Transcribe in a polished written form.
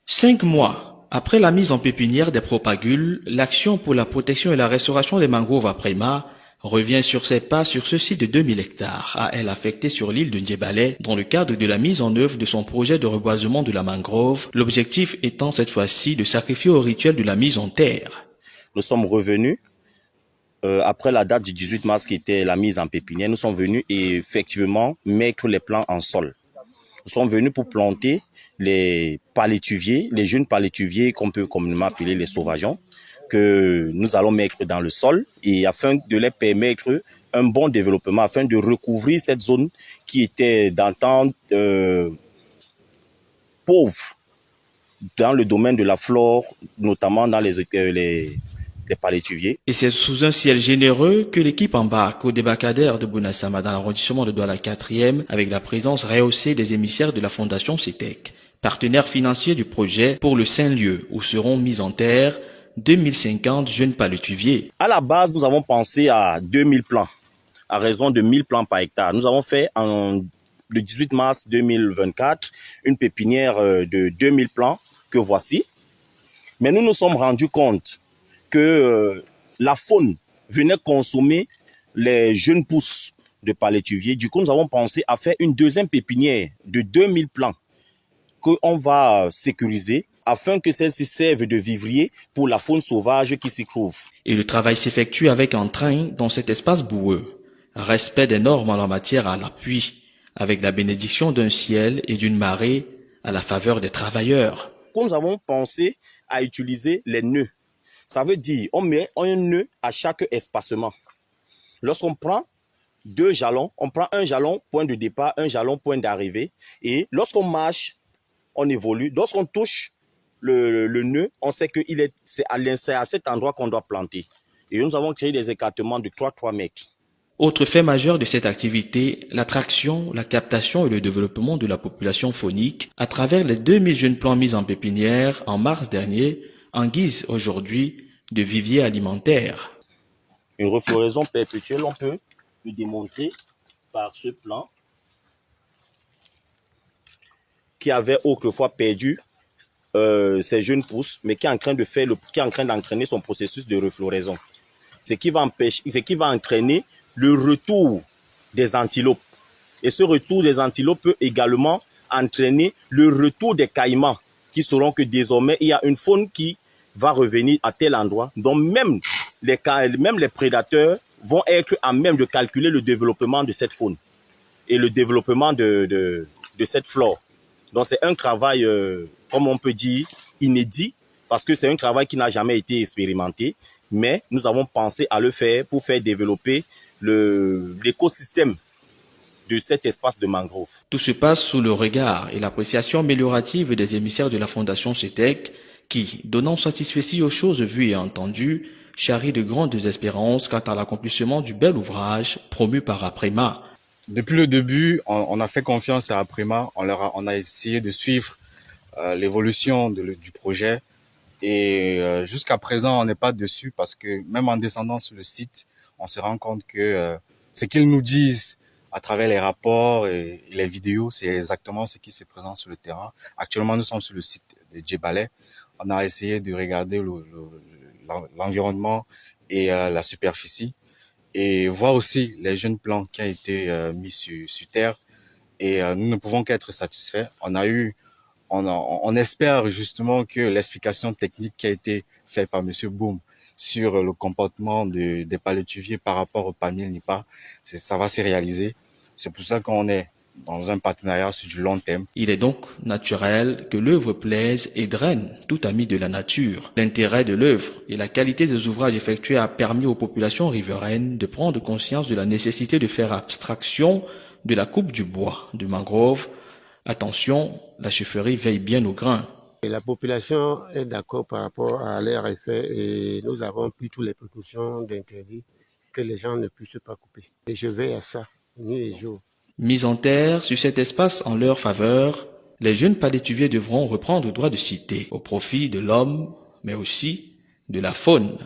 5 mois après la mise en pépinière des propagules, l'action pour la protection et la restauration des mangroves à Préma revient sur ses pas sur ce site de 2000 hectares à elle affecté sur l'île de Ndjébalé dans le cadre de la mise en œuvre de son projet de reboisement de la mangrove, l'objectif étant cette fois-ci de sacrifier au rituel de la mise en terre. Nous sommes revenus après la date du 18 mars qui était la mise en pépinière. Nous sommes venus et effectivement mettre les plants en sol. Nous sommes venus pour planter les palétuviers, les jeunes palétuviers qu'on peut communément appeler les sauvageons, que nous allons mettre dans le sol et afin de les permettre un bon développement, afin de recouvrir cette zone qui était d'antan pauvre dans le domaine de la flore, notamment dans les palétuviers. Et c'est sous un ciel généreux que l'équipe embarque au débarcadère de Bounasama dans l'arrondissement de Douala 4e avec la présence rehaussée des émissaires de la Fondation CETEC, partenaire financier du projet pour le Saint-Lieu où seront mis en terre 2050 jeunes palétuviers. À la base, nous avons pensé à 2000 plants, à raison de 1000 plants par hectare. Nous avons fait le 18 mars 2024 une pépinière de 2000 plants que voici. Mais nous nous sommes rendus compte que la faune venait consommer les jeunes pousses de palétuviers. Du coup, nous avons pensé à faire une deuxième pépinière de 2000 plants qu'on va sécuriser afin que celle-ci serve de vivrier pour la faune sauvage qui s'y trouve. Et le travail s'effectue avec entrain dans cet espace boueux. Respect des normes en la matière à l'appui, avec la bénédiction d'un ciel et d'une marée à la faveur des travailleurs. Nous avons pensé à utiliser les nœuds. Ça veut dire on met un nœud à chaque espacement. Lorsqu'on prend deux jalons, on prend un jalon point de départ, un jalon point d'arrivée. Et lorsqu'on marche, on évolue. Lorsqu'on touche le nœud, on sait que c'est à cet endroit qu'on doit planter. Et nous avons créé des écartements de 3 mètres. Autre fait majeur de cette activité, l'attraction, la captation et le développement de la population faunique à travers les 2000 jeunes plants mis en pépinière en mars dernier, en guise aujourd'hui de vivier alimentaire. Une refloraison perpétuelle, on peut le démontrer par ce plan qui avait autrefois perdu ses jeunes pousses, mais qui est en train d'entraîner son processus de refloraison. Ce qui va entraîner le retour des antilopes. Et ce retour des antilopes peut également entraîner le retour des caïmans, qui sauront que désormais, il y a une faune qui va revenir à tel endroit. Donc même les prédateurs vont être à même de calculer le développement de cette faune et le développement de cette flore. Donc c'est un travail, comme on peut dire, inédit, parce que c'est un travail qui n'a jamais été expérimenté, mais nous avons pensé à le faire pour faire développer l'écosystème de cet espace de mangrove. Tout se passe sous le regard et l'appréciation améliorative des émissaires de la Fondation CETEC qui, donnant satisfecit aux choses vues et entendues, charrie de grandes espérances quant à l'accomplissement du bel ouvrage promu par Aprema. Depuis le début, on a fait confiance à Aprema, on a essayé de suivre l'évolution du projet et jusqu'à présent on n'est pas dessus parce que même en descendant sur le site, on se rend compte que ce qu'ils nous disent à travers les rapports et les vidéos, c'est exactement ce qui se présente sur le terrain. Actuellement, nous sommes sur le site de Ndjébalé. On a essayé de regarder l'environnement et la superficie et voir aussi les jeunes plants qui ont été mis sur terre. Et nous ne pouvons qu'être satisfaits. On espère justement que l'explication technique qui a été faite par Monsieur Boum sur le comportement des palétuviers par rapport au palmier nipa, ça va se réaliser. C'est pour ça qu'on est dans un partenariat sur du long terme. Il est donc naturel que l'œuvre plaise et draine tout ami de la nature. L'intérêt de l'œuvre et la qualité des ouvrages effectués a permis aux populations riveraines de prendre conscience de la nécessité de faire abstraction de la coupe du bois, du mangrove. Attention, la chefferie veille bien au grain. Et la population est d'accord par rapport à leur effet et nous avons pris toutes les précautions d'interdire que les gens ne puissent pas couper. Et je veille à ça, nuit et jour. Mis en terre sur cet espace en leur faveur, les jeunes palétuviers devront reprendre droit de cité au profit de l'homme, mais aussi de la faune.